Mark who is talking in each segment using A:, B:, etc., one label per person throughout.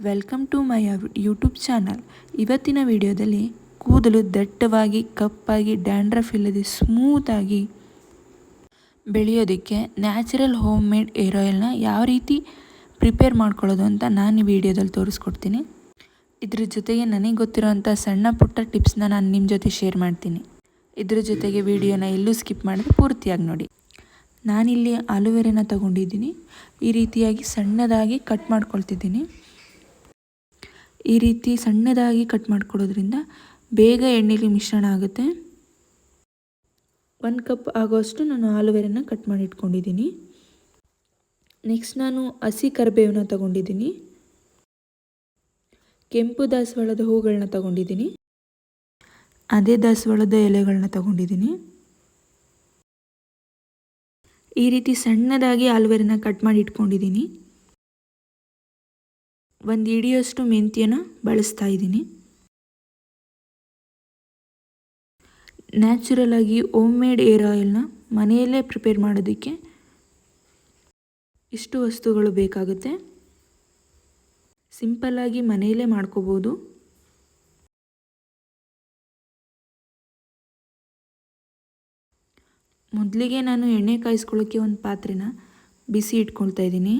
A: Welcome to my YouTube channel. ಇವತ್ತಿನ ವಿಡಿಯೋದಲ್ಲಿ ಕೂದಲು ದಟ್ಟವಾಗಿ ಕಪ್ಪಾಗಿ ಡ್ಯಾಂಡ್ರಫ್ ಇಲ್ಲದೆ ಸ್ಮೂತಾಗಿ ಬೆಳೆಯೋದಕ್ಕೆ ನ್ಯಾಚುರಲ್ ಹೋಮ್ ಮೇಡ್ ಏರ್ ಆಯಿಲ್ನ ಯಾವ ರೀತಿ ಪ್ರಿಪೇರ್ ಮಾಡ್ಕೊಳ್ಳೋದು ಅಂತ ನಾನು ಈ ವಿಡಿಯೋದಲ್ಲಿ ತೋರಿಸ್ಕೊಡ್ತೀನಿ. ಇದ್ರ ಜೊತೆಗೆ ನನಗೆ ಗೊತ್ತಿರೋಂಥ ಸಣ್ಣ ಪುಟ್ಟ ಟಿಪ್ಸ್ನ ನಾನು ನಿಮ್ಮ ಜೊತೆ ಶೇರ್ ಮಾಡ್ತೀನಿ. ಇದ್ರ ಜೊತೆಗೆ ವಿಡಿಯೋನ ಎಲ್ಲೂ ಸ್ಕಿಪ್ ಮಾಡಿದ್ರೆ ಪೂರ್ತಿಯಾಗಿ ನೋಡಿ. ನಾನಿಲ್ಲಿ ಆಲೂವೆರೆನ ತಗೊಂಡಿದ್ದೀನಿ. ಈ ರೀತಿಯಾಗಿ ಸಣ್ಣದಾಗಿ ಕಟ್ ಮಾಡ್ಕೊಳ್ತಿದ್ದೀನಿ. ಈ ರೀತಿ ಸಣ್ಣದಾಗಿ ಕಟ್ ಮಾಡ್ಕೊಳ್ಳೋದ್ರಿಂದ ಬೇಗ ಎಣ್ಣೆಲಿ ಮಿಶ್ರಣ ಆಗುತ್ತೆ. 1 ಕಪ್ ಆಗೋಷ್ಟು ನಾನು ಆಲೂವೆರೆನ ಕಟ್ ಮಾಡಿ ಇಟ್ಕೊಂಡಿದ್ದೀನಿ. ನೆಕ್ಸ್ಟ್ ನಾನು ಹಸಿ ಕರಿಬೇವನ್ನ ತಗೊಂಡಿದ್ದೀನಿ. ಕೆಂಪು ದಾಸವಾಳದ ಹೂಗಳನ್ನ ತಗೊಂಡಿದ್ದೀನಿ. ಅದೇ ದಾಸವಾಳದ ಎಲೆಗಳನ್ನ ತಗೊಂಡಿದ್ದೀನಿ. ಈ ರೀತಿ ಸಣ್ಣದಾಗಿ ಆಲೂವೆರೆನ ಕಟ್ ಮಾಡಿ ಇಟ್ಕೊಂಡಿದ್ದೀನಿ. 1 ಹಿಡಿಯಷ್ಟು ಮೆಂತ್ಯನ ಬಳಸ್ತಾ ಇದ್ದೀನಿ. ನ್ಯಾಚುರಲ್ ಆಗಿ ಹೋಮ್ ಮೇಡ್ ಏರ್ ಆಯಿಲ್ನ ಮನೆಯಲ್ಲೇ ಪ್ರಿಪೇರ್ ಮಾಡೋದಕ್ಕೆ ಇಷ್ಟು ವಸ್ತುಗಳು ಬೇಕಾಗುತ್ತೆ. ಸಿಂಪಲ್ಲಾಗಿ ಮನೆಯಲ್ಲೇ ಮಾಡ್ಕೋಬೋದು. ಮೊದಲಿಗೆ ನಾನು ಎಣ್ಣೆ ಕಾಯಿಸ್ಕೊಳ್ಳೋಕ್ಕೆ ಒಂದು ಪಾತ್ರೆನ ಬಿಸಿ ಇಟ್ಕೊಳ್ತಾ ಇದ್ದೀನಿ.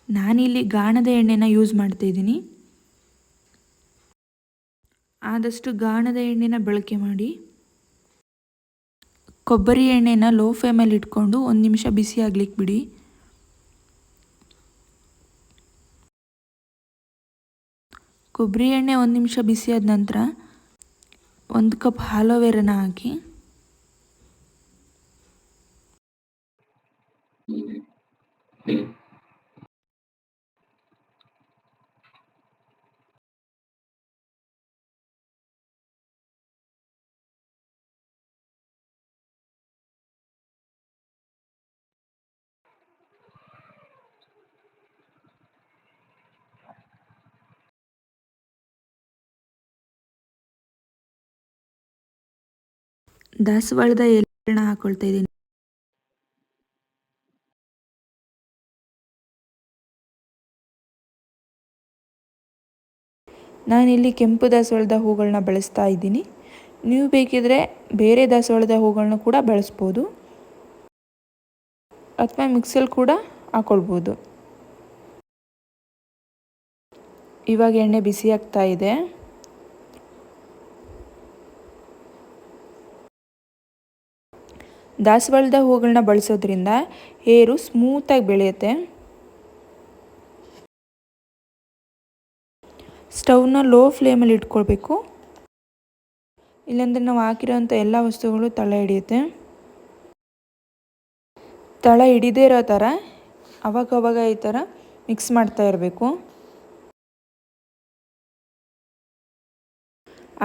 A: ನಾನಿಲ್ಲಿ ಗಾಣದ ಎಣ್ಣೆನ ಯೂಸ್ ಮಾಡ್ತಾ ಇದ್ದೀನಿ. ಆದಷ್ಟು ಗಾಣದ ಎಣ್ಣೆನ ಬಳಕೆ ಮಾಡಿ. ಕೊಬ್ಬರಿ ಎಣ್ಣೆನ ಲೋ ಫ್ಲೇಮಲ್ಲಿ ಇಟ್ಕೊಂಡು 1 ನಿಮಿಷ ಬಿಸಿ ಆಗ್ಲಿಕ್ಕೆ ಬಿಡಿ. ಕೊಬ್ಬರಿ ಎಣ್ಣೆ 1 ನಿಮಿಷ ಬಿಸಿ ಆದ ನಂತರ 1 ಕಪ್ ಆಲೂವೆರೆನ ಹಾಕಿ ದಾಸವಾಳದ ಎಲೆಗಳನ್ನ ಹಾಕೊಳ್ತಾ ಇದ್ದೀನಿ. ನಾನಿಲ್ಲಿ ಕೆಂಪು ದಾಸವಾಳದ ಹೂಗಳನ್ನ ಬಳಸ್ತಾ ಇದ್ದೀನಿ. ನೀವು ಬೇಕಿದ್ರೆ ಬೇರೆ ದಾಸವಾಳದ ಹೂಗಳನ್ನ ಕೂಡ ಬಳಸ್ಬೋದು ಅಥವಾ ಮಿಕ್ಸಲ್ಲಿ ಕೂಡ ಹಾಕೊಳ್ಬೋದು. ಇವಾಗ ಎಣ್ಣೆ ಬಿಸಿ ಆಗ್ತಾ ಇದೆ. ದಾಸವಾಳದ ಹೂಗಳನ್ನ ಬಳಸೋದ್ರಿಂದ ಹೇರು ಸ್ಮೂತಾಗಿ ಬೆಳೆಯುತ್ತೆ. ಸ್ಟವ್ನ ಲೋ ಫ್ಲೇಮಲ್ಲಿ ಇಟ್ಕೊಳ್ಬೇಕು, ಇಲ್ಲಾಂದರೆ ನಾವು ಹಾಕಿರೋಂಥ ಎಲ್ಲ ವಸ್ತುಗಳು ತಳ ಹಿಡಿಯುತ್ತೆ. ತಳ ಹಿಡಿದೇ ಇರೋ ಥರ ಅವಾಗವಾಗ ಈ ಥರ ಮಿಕ್ಸ್ ಮಾಡ್ತಾ ಇರಬೇಕು.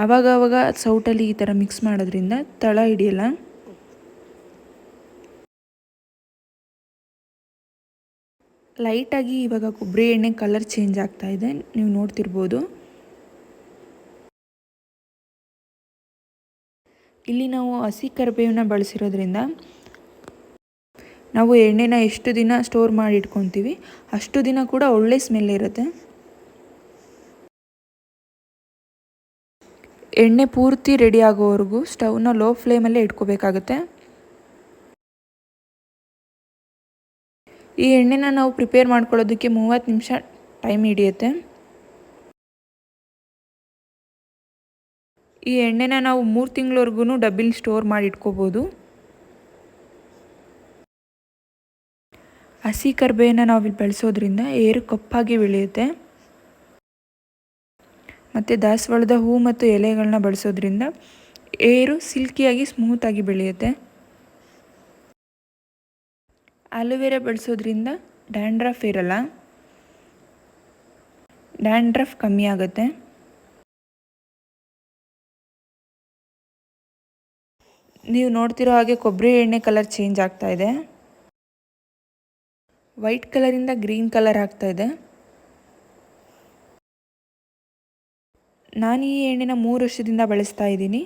A: ಆವಾಗವಾಗ ಸೌಟಲ್ಲಿ ಈ ಥರ ಮಿಕ್ಸ್ ಮಾಡೋದ್ರಿಂದ ತಳ ಹಿಡಿಯಲ್ಲ. ಲೈಟಾಗಿ ಇವಾಗ ಕೊಬ್ಬರಿ ಎಣ್ಣೆ ಕಲರ್ ಚೇಂಜ್ ಆಗ್ತಾ ಇದೆ, ನೀವು ನೋಡ್ತಿರ್ಬೋದು. ಇಲ್ಲಿ ನಾವು ಹಸಿ ಕರಿಬೇವನ್ನ ಬಳಸಿರೋದ್ರಿಂದ ನಾವು ಎಣ್ಣೆನ ಎಷ್ಟು ದಿನ ಸ್ಟೋರ್ ಮಾಡಿ ಇಟ್ಕೊತೀವಿ ಅಷ್ಟು ದಿನ ಕೂಡ ಒಳ್ಳೆ ಸ್ಮೆಲ್ ಇರುತ್ತೆ. ಎಣ್ಣೆ ಪೂರ್ತಿ ರೆಡಿ ಆಗೋವರೆಗೂ ಸ್ಟವ್ನ ಲೋ ಫ್ಲೇಮಲ್ಲೇ ಇಟ್ಕೋಬೇಕಾಗುತ್ತೆ. ಈ ಎಣ್ಣೆನ ನಾವು ಪ್ರಿಪೇರ್ ಮಾಡ್ಕೊಳ್ಳೋದಕ್ಕೆ 30 ನಿಮಿಷ ಟೈಮ್ ಹಿಡಿಯುತ್ತೆ. ಈ ಎಣ್ಣೆನ ನಾವು 3 ತಿಂಗಳವರೆಗೂ ಡಬ್ಬಿಲಿ ಸ್ಟೋರ್ ಮಾಡಿ ಇಟ್ಕೋಬೋದು. ಹಸಿ ಕರಿಬೇವನ್ನ ನಾವು ಇಲ್ಲಿ ಬಳಸೋದ್ರಿಂದ ಏರು ಕಪ್ಪಾಗಿ ಬೆಳೆಯುತ್ತೆ. ಮತ್ತು ದಾಸವಾಳದ ಹೂ ಮತ್ತು ಎಲೆಗಳನ್ನ ಬಳಸೋದ್ರಿಂದ ಏರು ಸಿಲ್ಕಿಯಾಗಿ ಸ್ಮೂತಾಗಿ ಬೆಳೆಯುತ್ತೆ. ಆಲೂವೆರೆ ಬಳಸೋದ್ರಿಂದ ಡ್ಯಾಂಡ್ರಫ್ ಇರಲ್ಲ, ಡ್ಯಾಂಡ್ರಫ್ ಕಮ್ಮಿ ಆಗುತ್ತೆ. ನೀವು ನೋಡ್ತಿರೋ ಹಾಗೆ ಕೊಬ್ಬರಿ ಎಣ್ಣೆ ಕಲರ್ ಚೇಂಜ್ ಆಗ್ತಾ ಇದೆ. ವೈಟ್ ಕಲರಿಂದ ಗ್ರೀನ್ ಕಲರ್ ಆಗ್ತಾ ಇದೆ. ನಾನು ಈ ಎಣ್ಣೆನ 3 ವರ್ಷದಿಂದ ಬಳಸ್ತಾ ಇದ್ದೀನಿ.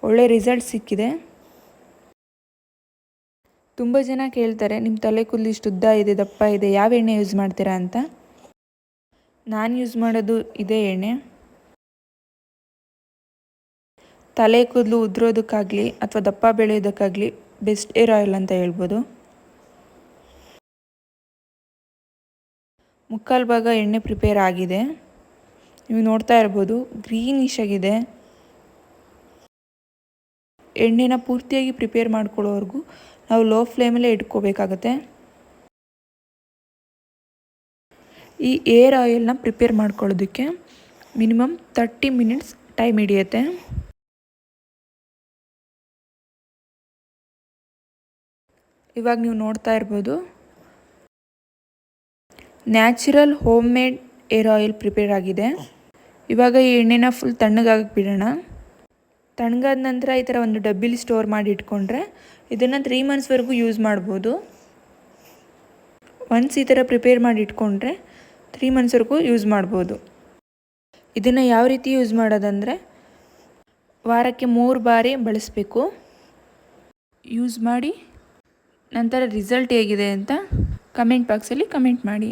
A: ಒಳ್ಳೆ ರಿಸಲ್ಟ್ ಸಿಕ್ಕಿದೆ. ತುಂಬ ಜನ ಕೇಳ್ತಾರೆ, ನಿಮ್ಮ ತಲೆ ಕೂದಲು ಇಷ್ಟು ಉದ್ದ ಇದೆ, ದಪ್ಪ ಇದೆ, ಯಾವ ಎಣ್ಣೆ ಯೂಸ್ ಮಾಡ್ತೀರಾ ಅಂತ. ನಾನು ಯೂಸ್ ಮಾಡೋದು ಇದೇ ಎಣ್ಣೆ. ತಲೆ ಕೂದಲು ಉದುರೋದಕ್ಕಾಗಲಿ ಅಥವಾ ದಪ್ಪ ಬೆಳೆಯೋದಕ್ಕಾಗಲಿ ಬೆಸ್ಟ್ ಏರ್ ಆಯಿಲ್ ಅಂತ ಹೇಳ್ಬೋದು. ಮುಕ್ಕಾಲು ಭಾಗ ಎಣ್ಣೆ ಪ್ರಿಪೇರ್ ಆಗಿದೆ. ನೀವು ನೋಡ್ತಾ ಇರ್ಬೋದು ಗ್ರೀನಿಶ್ ಆಗಿದೆ. ಎಣ್ಣೆನ ಪೂರ್ತಿಯಾಗಿ ಪ್ರಿಪೇರ್ ಮಾಡ್ಕೊಳ್ಳೋವರೆಗೂ ನಾವು ಲೋ ಫ್ಲೇಮಲ್ಲೇ ಇಟ್ಕೋಬೇಕಾಗತ್ತೆ. ಈ ಏರ್ ಆಯಿಲ್ನ ಪ್ರಿಪೇರ್ ಮಾಡ್ಕೊಳ್ಳೋದಕ್ಕೆ ಮಿನಿಮಮ್ 30 ಮಿನಿಟ್ಸ್ ಟೈಮ್ ಹಿಡಿಯುತ್ತೆ. ಇವಾಗ ನೀವು ನೋಡ್ತಾ ಇರ್ಬೋದು natural home made air oil prepare ಆಗಿದೆ. ಇವಾಗ ಈ ಎಣ್ಣೆನ ಫುಲ್ ತಣ್ಣಗಾಗಕ್ಕೆ ಬಿಡೋಣ. ತಣ್ಣಗಾದ ನಂತರ ಈ ಥರ ಒಂದು ಡಬ್ಬಿಲಿ ಸ್ಟೋರ್ ಮಾಡಿ ಇಟ್ಕೊಂಡ್ರೆ ಇದನ್ನು 3 ಮಂತ್ಸ್ವರೆಗೂ ಯೂಸ್ ಮಾಡ್ಬೋದು. ಒನ್ಸ್ ಈ ಥರ ಪ್ರಿಪೇರ್ ಮಾಡಿ ಇಟ್ಕೊಂಡ್ರೆ 3 ಮಂತ್ಸ್ವರೆಗೂ ಯೂಸ್ ಮಾಡ್ಬೋದು. ಇದನ್ನು ಯಾವ ರೀತಿ ಯೂಸ್ ಮಾಡೋದಂದರೆ ವಾರಕ್ಕೆ 3 ಬಾರಿ ಬಳಸಬೇಕು. ಯೂಸ್ ಮಾಡಿ ನಂತರ ರಿಸಲ್ಟ್ ಹೇಗಿದೆ ಅಂತ ಕಮೆಂಟ್ ಬಾಕ್ಸಲ್ಲಿ ಕಮೆಂಟ್ ಮಾಡಿ.